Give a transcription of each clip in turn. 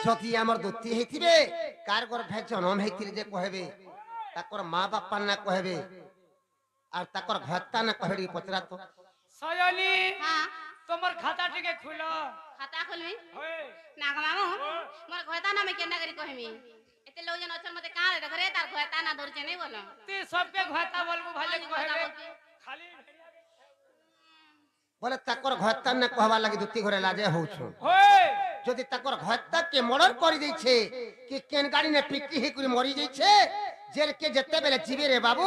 যদি আমার দুতি হইতিবে কার গর্ভে জন্ম হইতিলে যে কহবে তাকর মা বাপা না কহবে আর তাকর ঘরতা না কহড়ি পচরা তো সয়নি হ্যাঁ তোমার খাতা টিকে খুলো खाता खोलबी होय ना मामू मोर घरता ना मैं केना करी कहमी एते लोग जन अछन मते का रे घरे तार घरता ना धरचे नहीं बोलो ती सबके घाता बोलबो भाले कहबे खाली বলে তাকর ঘরতা না কহবা লাগি দুতি ঘরে লাজে হউছো होय যদি তাকর ঘরতা কে মর্ডর করি দেইছে কি কেন গাড়ি নে পিটি হে করে মরি যাইছে জেল কে যেতে বেলে জিবে রে বাবু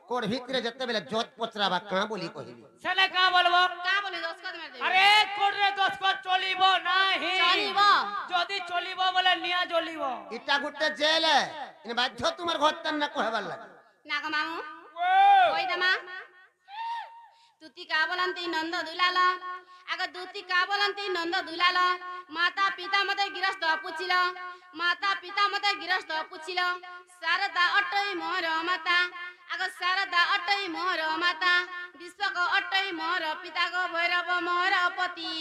কোর ভিতরে যেতে বেলে জত পচরাবা কা বলি কহিবি সেনে কা বলবো का बोली दस कर मेरे আরে কোড়ে 10 কর চলিবো নাহি চলিবো যদি চলিবো বলে নিয়া জ্বলিবো ইটা গুটে জেল ইন বাধ্য তোমার ঘরতা না কহবার লাগে ना मामू ও कोई दमा तुती का बोलंती नंद दुलाल आग दुती का बोलंती नंद दुलाल माता पिता मते गिरस्त पुछिल माता पिता मते गिरस्त पुछिल शारदा अटई मोर माता आग शारदा अटई मोर माता विश्व को अटई मोर पिता को भैरव मोर पति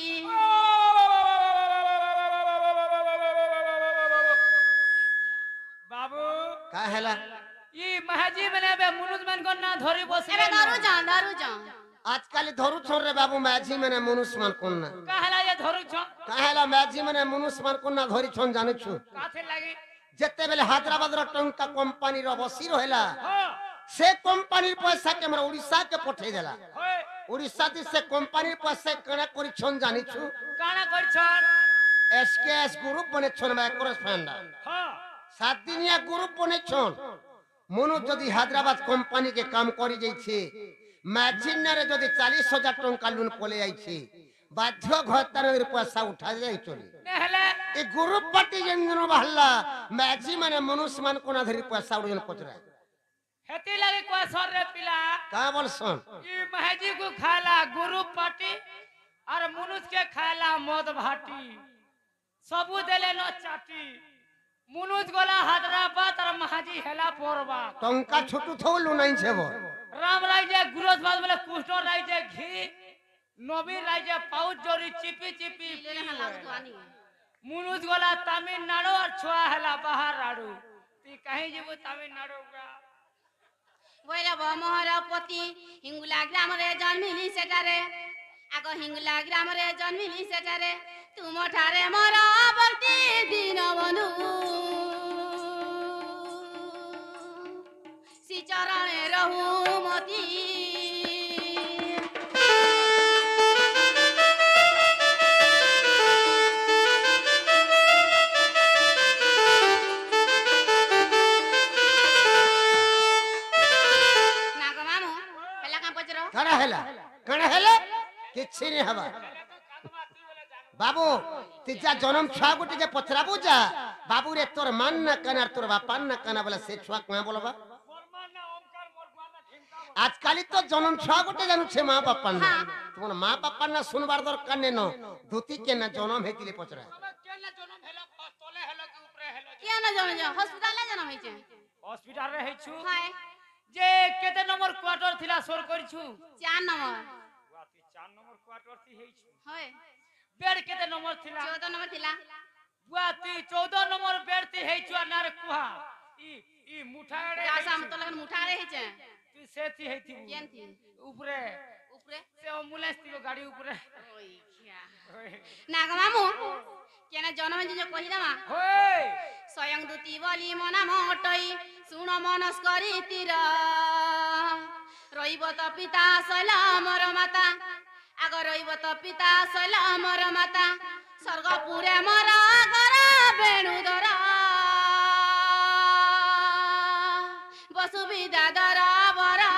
बाबू का हेला ई महाजी मने बे मुनुज मन को ना धरी बसले एबे दारू जा आजकल धरु छोड़ रे बाबू माझी मने मनुष्य कोन ना कहला ये धरू छ काहेला माझी मने मनुष्य कोन ना धरि छोन जानु छु काथे लागे जेते बेले हैदराबाद रो टंका कंपनी रो बसी रहला हो से कंपनी पैसा के हमरा उड़ीसा के पठे देला होय उड़ीसा दी से कंपनी पैसा कना करी छोन जानि छु काना कर छन एसकेएस ग्रुप बने छोन बा करेस्पोंडेंट हो 7 दिनिया ग्रुप बने छोन मनु जदी हैदराबाद कंपनी के काम करी जाई छे मैचिनरे जदी 40,000 टंका लोन पले आई छे बाध्य घरतार पैसा उठा जाई चली नेहले ए ग्रुप पार्टी जंगनो बहला मैची माने मनुष्य मान कोना धरी पैसा उड़न पचरा हेती लागे को सर रे पिला का बोलसन ई महाजी को खाला गुरु पार्टी और मुनुज के खाला मद भाटी सबु देले न चाटी मुनुज गोला हैदराबाद और महाजी हेला पोरबा टंका छोटू थौ लुनाई छेबो राम राय जे गुरज बाद बोले कृष्ण राय जे घी नबी राय जे पाउच जोरी चिपी चिपी ले हला तो आनी मुनुज गोला तमिलनाडु और छुआ हेला बाहर राडू ती कहीं जेबो तमिलनाडु का भैरव मोहर पति हिंगुला ग्राम रे जन्मिली सेटारे आगो हिंगुला ग्राम रे जन्मिली सेटारे तुम ठारे मोर भक्ति दिन बंधु श्री चरणे रहु मती कणा हेला किछि नै हवा बाबू तिजा जन्म छुआ गुटी जे पचरा बुझा बाबू रे तोर मान ना कना तोर बापा ना कना बोला से छुआ कहा बोलबा आजकल तो जन्म छुआ गुटी जानू छे मां बापा ना तुम मां बापा ना सुनबार दर कने न धुती के ना जन्म हेतिले पचरा केना जन्म हेला तले हेला के ऊपर हेला के ना जन्म जा हॉस्पिटल ले जन्म होई छे हॉस्पिटल रे हेछु हाय जे केते नंबर क्वार्टर थिला सोर करिछु 4 नंबर वाती 4 नंबर क्वार्टर थी हेछु होय बेड केते नंबर थिला 14 नंबर थिला वाती 14 नंबर बेड थी हेछु नार कुहा ई मुठाड़े आसा हम तो लगन मुठा रे छे तू से थी हेथि केन थी ऊपरे ऊपरे से एम्बुलेंस थी गाड़ी ऊपरे ओई क्या नाग मामू केना जन्म जे कहिला मा होय स्वयं दूती बोली मना मोटई सुन मनस करी तिर रहिब त पिता शैला मोर माता आग रहिब त पिता शैला मोर माता स्वर्गपुरे मोर घर बेणुधर बसुविधा दर बरा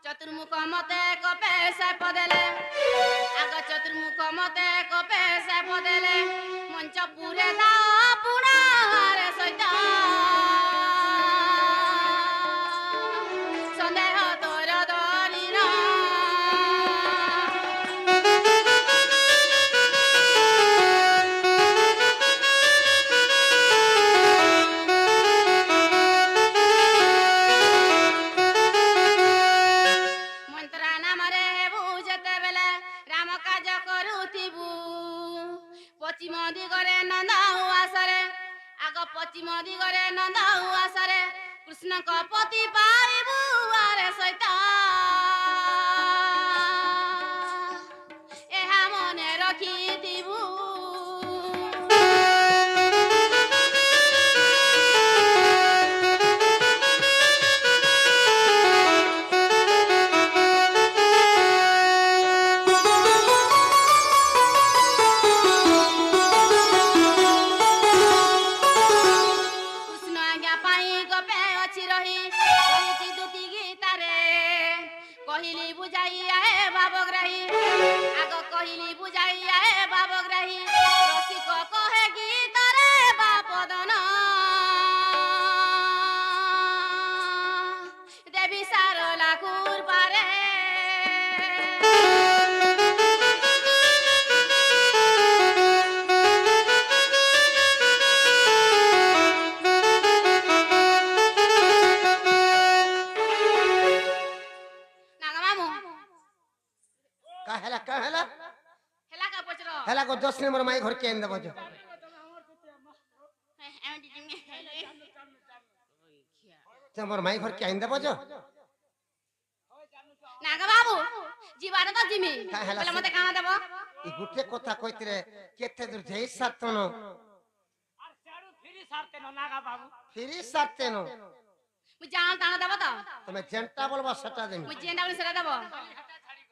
चतुर्मुख मते कपे से ବଦେଲେ ଆଗ ଚତୁର୍ମୁଖ ମତେ କପେ ସେ ବଦେଲେ ମଞ୍ଚ ପୁରେ ତା ପୁଣାରେ ସହିତ ସନ୍ଦେହ ତୋର ଦଳିନ ମନ୍ତ୍ରା ନାମରେ ହେବୁ ଯେତେବେଳେ ରାମ କାର୍ଯ୍ୟ କରୁଥିବୁ ପଶ୍ଚିମ ଦିଗରେ ନନ୍ଦ ଉଆସରେ ଆଗ ପଶ୍ଚିମ ଦିଗରେ ନନ୍ଦ ଉଆସରେ କୃଷ୍ଣଙ୍କ ପତି ପାଇବୁ ଆରେ ସହିତ ଏହା ମନେ ରଖିଥିବୁ କୃଷ୍ଣ ଆଜ୍ଞା ପାଇଁ ଗପେ ଅଛି ରହିଛି ଦୁତି ଗୀତାରେ କହିଲି ବୁଝାଇ ଆହେ ଭାବଗ୍ରାହୀ ଆଗ କହିଲି ବୁଝାଇ ଆହେ ଭାବଗ୍ରାହୀ ରସିକ କହେ ଗୀତାରେ ବାପଦନ ଦେବୀ ସାରଲା କୁର୍ପାରେ का हैला ହେଲା କା ପଚର हैला को 10 नंबर माई घर के आइन देबो जो तमर माई घर के आइन देबो जो ନାଗ ବାବୁ ଯିବାରେ ତ ଜିମି କା ହେଲା ବୋଲେ ମତେ କାଣା ଦେବ ई गुटे कथा कइतरे केते दूर जेई सातन আর চাড়ু ফিরি সারতে ন নাগা বাবু फिरी सातेन ମୁଁ ଜାଣ ତାଣ ଦେବ ତ तमे जेंटा बोलबा सटा देमी ମୁଁ ଯେନ୍ଟା ବୋଲି ସେଟା ଦେବ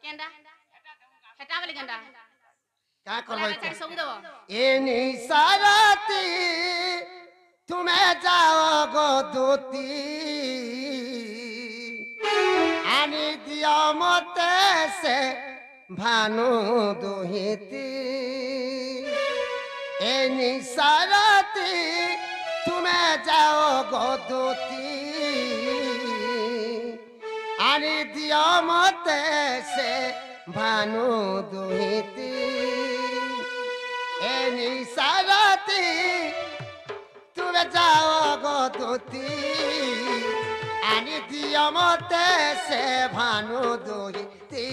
କେନ୍ଟା ହେଟା ବୋଲି କେନ୍ଟା का ବୋଲେ करबै ଛାଡ଼ି ସବୁ ଦେବ ए निसारती तुम्हें जाओ गो दूती आनी दियो मते से भानु दुहिती ए निसारती तुम्हें जाओ गो दूती आनी दियो मते से भानु दुहिती ए निसारती तुमे जाओ गो दूती आनी दियो मते से भानु दुहिती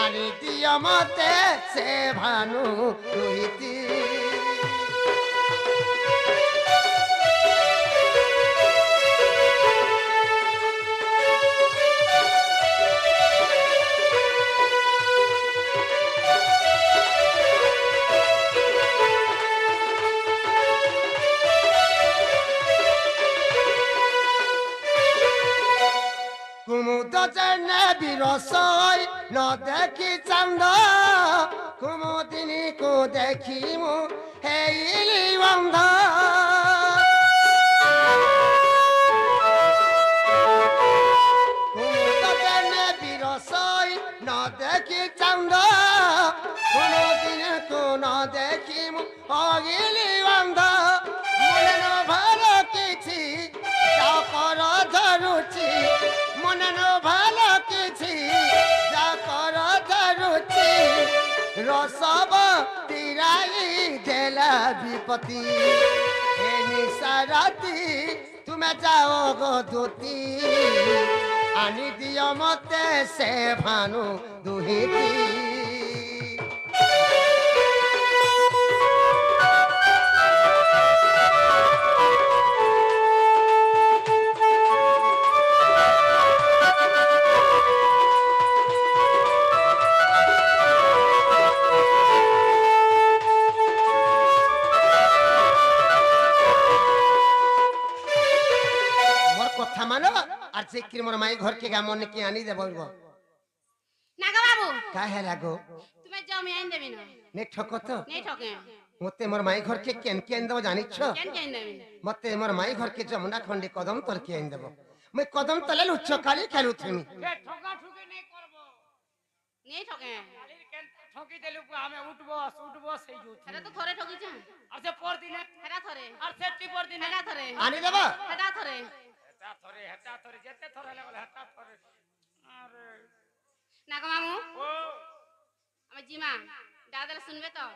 आनी दियो मते से भानु दुहिती कुमुद जने बिरसई न देखी चंद कुमुदिनी को देखी मु हेइली बंध कुमुद जने बिरसई न देखी चंद कुमुदिनी को न देखी मु हेइली बंध मन न भालो किछि कर धरुची मन न भालो किछि कर धरुची रसब तिराई देला विपत्ति हे निसारती तुमे जाओ गो दूती आनी दियो मते से भानु दुहिती से मोर माई घर के गामन के आनी देबो नागा बाबू का है लागो तुम्हें जाओ मैं आइन देबी ना ने ठको तो नहीं ठके मते मोर माई घर के केन देबो जानि छ केन केन देबी मते मोर माई घर के जमुना खंडी कदम तल के आइन देबो मैं कदम तले लुच्छ काली खेलु थमी ठोका ठुकी नहीं करबो নেই ঠকে কালির কেন ঠকি দেলু আমি উঠবো সেই জুত সেটা তো থরে ঠকিছে আর সে পর দিনে সেটা থরে আর সেটি পর দিনে সেটা থরে আনি দেবা সেটা থরে হেটা থরে যেতে থরে লাগলে হেটা থরে আরে না গো মামু ও আমি জিমা দাদা শুনবে তো